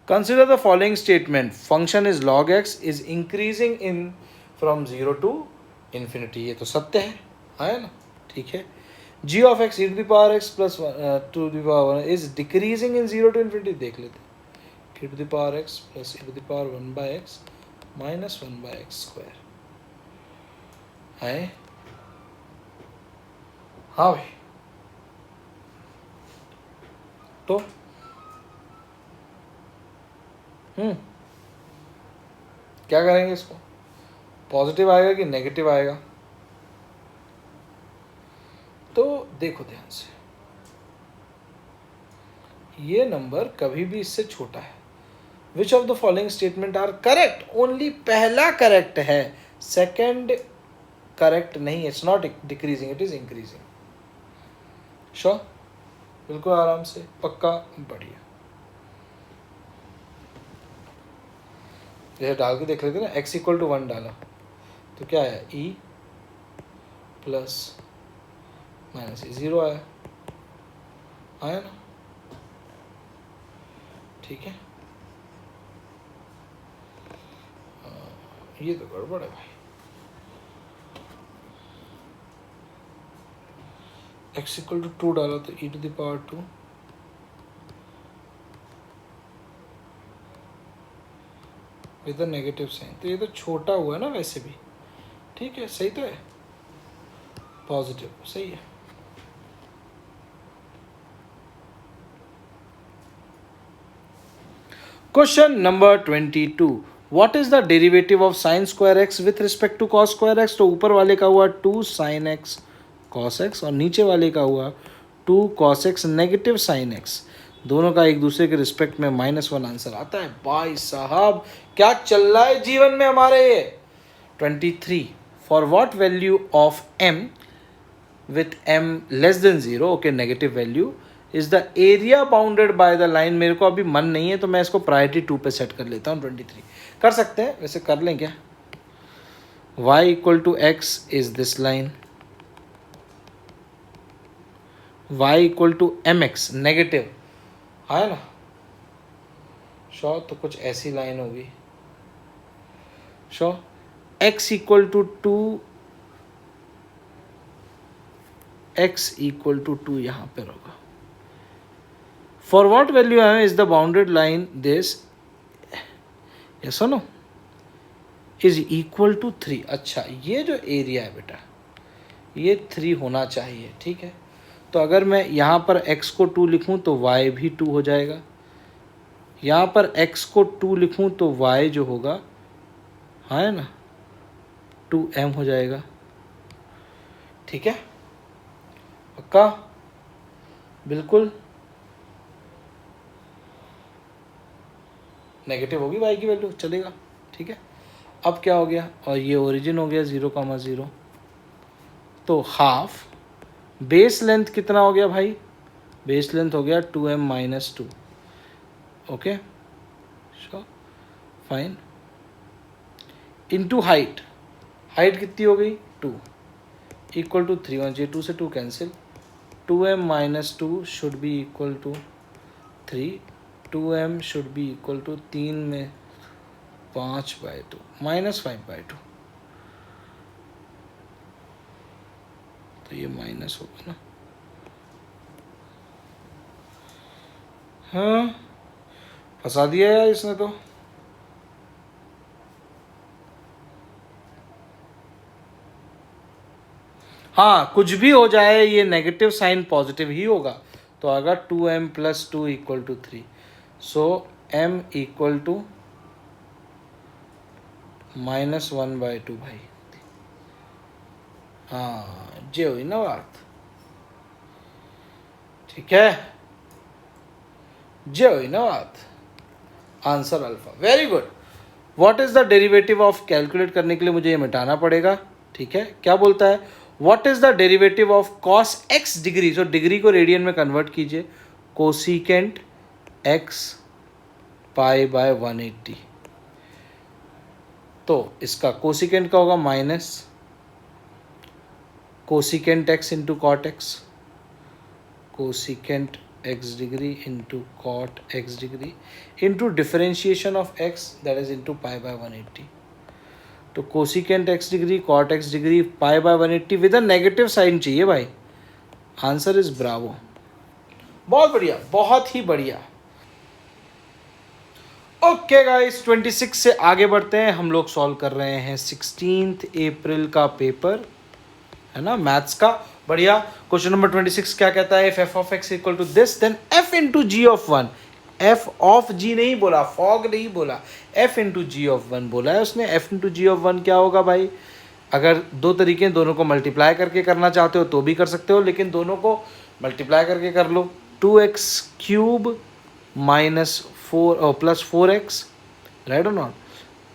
Consider the following statement. Function is log x is increasing in from 0 to infinity. ये तो सत्य है ना? ठीक है. g of x e to the power x plus 2 to the power 1 is decreasing in 0 to infinity. देख लेते हैं. e to the power x plus e to the power 1 by x minus 1 by x square. है? हाँ भाई. तो क्या करेंगे इसको? पॉजिटिव आएगा कि नेगेटिव आएगा? तो देखो ध्यान से, ये नंबर कभी भी इससे छोटा है. Which of the following statement are correct? Only पहला करेक्ट है, सेकंड करेक्ट नहीं. It's not decreasing, it is increasing. Sure? बिल्कुल आराम से, पक्का, बढ़िया. जैसे डाल के देख लेते ना, x इक्वल टू 1 डाला तो क्या आया? e प्लस माइनस e 0 आया ना? ठीक है. ये तो गड़बड़ है भाई. x इक्वल टू 2 डाला तो e to the power 2 with a negative sign. तो ये तो छोटा हुआ है ना वैसे भी. ठीक है, सही तो है. पॉजिटिव सही है. Question number 22. What is the derivative of sine square x with respect to cos square x? तो ऊपर वाले का हुआ 2 साइन एक्स कॉस एक्स और नीचे वाले का हुआ 2 cos x negative sine x. दोनों का एक दूसरे के रिस्पेक्ट में -1 आंसर आता है. भाई साहब क्या चल रहा है जीवन में हमारे. 23. For what value of m with m less than 0, okay, negative value, is the area bounded by the line. मेरे को अभी मन नहीं है तो मैं इसको प्रायोरिटी 2 पे सेट कर लेता हूँ. 23 कर सकते हैं, वैसे कर लें क्या? y equal to x is this line, y equal to m x negative है ना? श्योर? तो कुछ ऐसी लाइन होगी. Sure? x equal to 2, x equal to 2 यहाँ पर होगा. फॉर व्हाट वैल्यू है is the bounded line this, yes और नो, इज इक्वल टू 3. अच्छा, ये जो एरिया है बेटा ये 3 होना चाहिए. ठीक है, तो अगर मैं यहाँ पर x को 2 लिखूँ तो y भी 2 हो जाएगा. यहाँ पर x को 2 लिखूँ तो y जो होगा है ना 2m हो जाएगा. ठीक है, पक्का, बिल्कुल. नेगेटिव होगी y की वैल्यू, चलेगा. ठीक है, अब क्या हो गया? और ये ओरिजिन हो गया 0,0. तो हाफ बेस लेंथ कितना हो गया भाई? बेस लेंथ हो गया 2m-2. Okay, sure, fine. Into height, height कितनी हो गई? 2 इक्वल टू 3. और ये 2 से 2 cancel. 2m-2 should be equal to 3. 2m should be equal to 3 में 5/2 -5/2. तो ये माइनस होगा ना. हाँ, फंसा दिया यार इसने तो. हाँ, कुछ भी हो जाए ये नेगेटिव साइन पॉजिटिव ही होगा. तो अगर 2m + 2 equal to 3, so m equal to -1/2 भाई. हाँ, ये हुई ना बात. ठीक है, ये हुई ना बात. Answer alpha. Very good. What is the derivative of, calculate करने के लिए मुझे ये मिटाना पड़ेगा. ठीक है, क्या बोलता है? What is the derivative of cos x degree. So degree को रेडियन में कन्वर्ट कीजिए. Cosecant x π/180. तो इसका कोसिकेंट का होगा minus cosecant x into cot x. Cosecant x degree into cot x degree into differentiation of x, that is into pi by 180. तो cosecant x degree cot x degree pi by 180 with a negative sign चाहिए भाई. Answer is bravo. बहुत बढ़िया, बहुत ही बढ़िया. Okay guys, 26 से आगे बढ़ते हैं. हम लोग सॉल्व कर रहे हैं 16 अप्रैल का पेपर, है ना, मैथ्स का. बढ़िया. क्वेश्चन नंबर 26 क्या कहता है? If F of X equal to this then F into G of one. F of G नहीं बोला, फॉग नहीं बोला, F into G of one बोला है उसने. F into G of one क्या होगा भाई? अगर दो तरीके, दोनों को मल्टीप्लाई करके करना चाहते हो तो भी कर सकते हो, लेकिन दोनों को मल्टीप्लाई करके कर लो. 2x cube minus 4 plus 4x, right और not,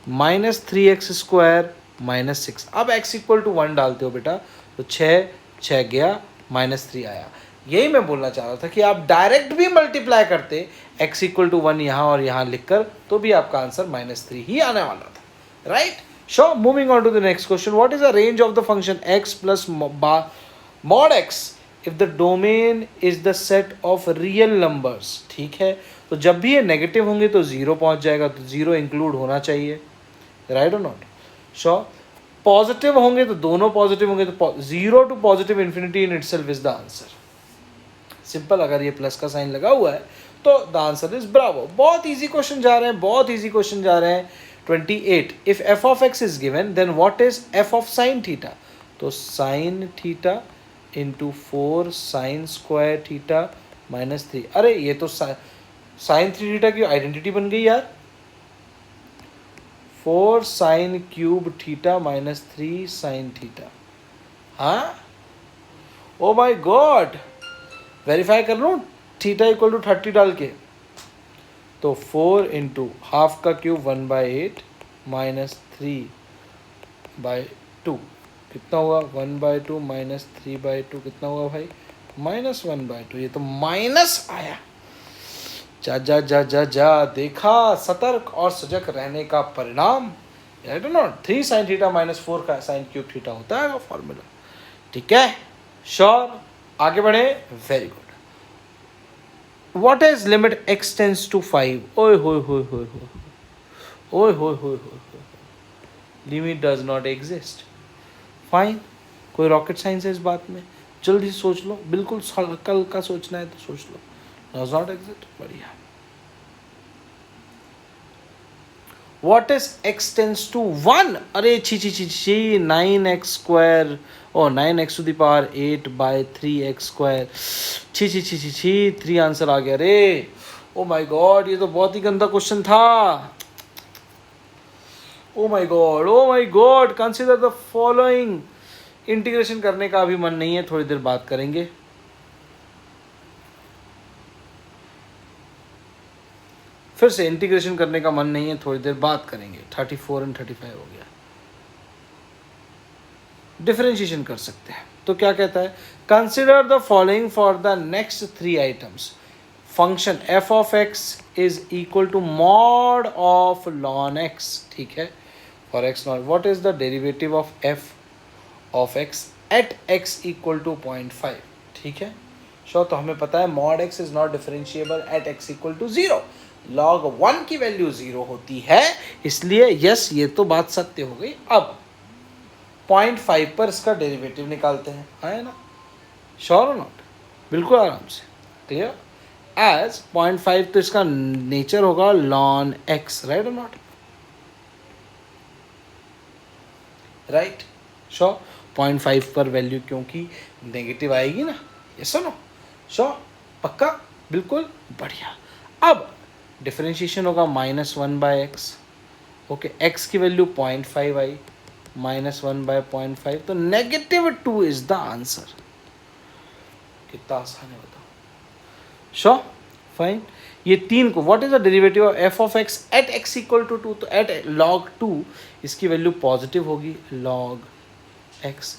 minus 3x square minus 6. अब x इक्वल टू 1 डालते हो बेटा तो 6 गया, माइनस 3 आया. यही मैं बोलना चाह रहा था कि आप डायरेक्ट भी मल्टीप्लाई करते x इक्वल टू 1 यहाँ और यहाँ लिखकर तो भी आपका आंसर -3 ही आने वाला था, right. So moving on to the next question. What is the range of the function x plus mod x if the domain is the set of real numbers. ठीक है, तो जब भी ये नेगेटिव होंगे तो 0 पहुंच जाएगा, तो 0 इंक्लूड होना चाहिए, राइट और नॉट. सो पॉजिटिव होंगे तो दोनों पॉजिटिव होंगे तो 0 to positive infinity in itself is the answer. Simple. अगर ये प्लस का साइन लगा हुआ है तो द आंसर इज ब्रावो. बहुत इजी क्वेश्चन जा रहे हैं, बहुत इजी क्वेश्चन जा रहे हैं. 28 if F of x is given then what is F of sine theta. तो sine theta into 4 sine square theta -3. अरे ये तो साइन 3 थीटा की आइडेंटिटी बन गई यार. 4 sine cube theta -3 sine theta. हाँ, ओ माय गॉड. वेरीफाई कर लूँ थीटा इक्वल टू 30 डाल के. तो 4 इंटू हाफ का क्यूब 1/8 -3/2 कितना हुआ? 1/2 -3/2 कितना हुआ भाई? -1/2. ये तो माइनस आया. जा जा जा जा जा, देखा, सतर्क और सजग रहने का परिणाम. राइट और नॉट. 3 साइन थीटा -4 का साइन क्यूब थीटा होता है फॉर्मूला. ठीक है, श्योर. आगे बढ़े. Very good. What is limit x tends to 5? ओए होए होए होए होए, ओए होए होए होए. Limit does not exist. Fine. कोई रॉकेट साइंस है इस बात में? जल्दी सोच लो, बिल्कुल कल का सोचना है तो सोच लो. Does not exist. बढ़िया. What is x tends to 1? अरे छी छी छी छी, 9x स्क्वायर और 9x to the power 8/3x square. छी छी छी छी छी, 3 आंसर आ गया रे. ओ माय गॉड, ये तो बहुत ही गंदा क्वेश्चन था. Oh my God, oh my God. Consider the following. Integration करने का अभी मन नहीं है, थोड़ी देर बात करेंगे. फिर से इंटीग्रेशन करने का मन नहीं है, थोड़ी देर बात करेंगे. 34 और 35 हो गया. डिफरेंशिएशन कर सकते हैं. तो क्या कहता है? Consider the following for the next 3 items. Function f of x is equal to mod of ln x. ठीक है, for x naught. What is the derivative of f of x at x equal to 0.5. ठीक है, show. तो हमें पता है mod x is not differentiable at x equal to 0. log 1 की value 0 होती है, इसलिए यस, ये तो बात सत्य हो गई. अब 0.5 पर इसका डेरिवेटिव निकालते हैं, है ना. श्योर और नॉट? बिल्कुल आराम से. क्लियर. एज 0.5 तो इसका नेचर होगा ln x, राइट और नॉट? राइट. श्योर. 0.5 पर वैल्यू क्योंकि नेगेटिव आएगी ना. यस और नो? श्योर. पक्का. बिल्कुल. बढ़िया. अब डिफरेंशिएशन होगा -1/x. ओके, x की वैल्यू 0.5 आई, -1/0.5, तो -2 इज द आंसर. कितना आसान है बताओ. श्योर. फाइन. ये 3 को what is the derivative of f of x at x equal to 2. तो एट log 2 इसकी वैल्यू पॉजिटिव होगी. log x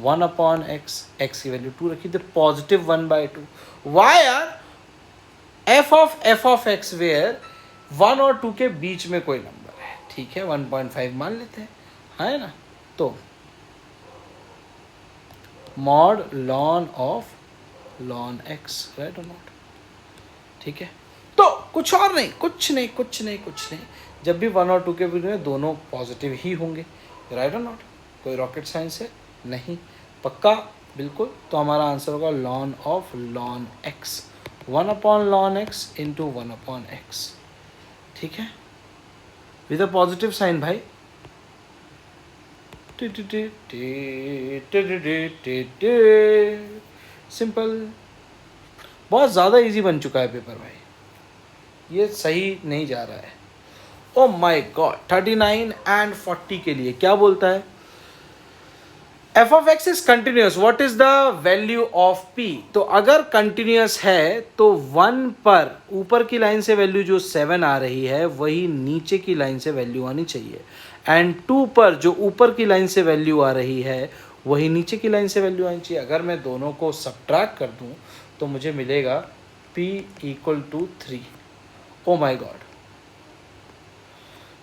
1/x, x की वैल्यू 2 रखी, तो positive 1/2. Why are f of x where 1 और 2 के बीच में कोई नंबर है. ठीक है, 1.5 मान लेते हैं, है ना. तो mod lawn of ln x, right और नॉट? ठीक है, तो कुछ और नहीं, कुछ नहीं, जब भी 1 और 2 के बीच में दोनों पॉजिटिव ही होंगे, राइट और नॉट? कोई रॉकेट साइंस है नहीं, पक्का बिल्कुल। तो हमारा आंसर होगा lawn of ln x, 1/ln x into 1/x, ठीक है, विद अ पॉजिटिव साइन भाई। सिंपल, बहुत ज़्यादा इजी बन चुका है पेपर भाई, ये सही नहीं जा रहा है। ओ माय गॉड, 39 एंड 40 के लिए क्या बोलता है? F of x is continuous, what is the value of P? तो अगर कंटिन्यूस है तो 1 पर ऊपर की लाइन से वैल्यू जो 7 आ रही है वही नीचे की लाइन से वैल्यू आनी चाहिए, एंड 2 पर जो ऊपर की लाइन से वैल्यू आ रही है वही नीचे की लाइन से वैल्यू आनी चाहिए। अगर मैं दोनों को सब्ट्रैक्ट कर दूं तो मुझे मिलेगा p = 3। ओ माई गॉड,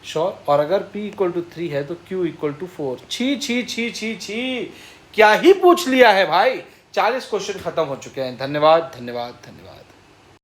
श्योर। और अगर p = 3 है तो q = 4। छी, क्या ही पूछ लिया है भाई। 40 क्वेश्चन खत्म हो चुके हैं। धन्यवाद।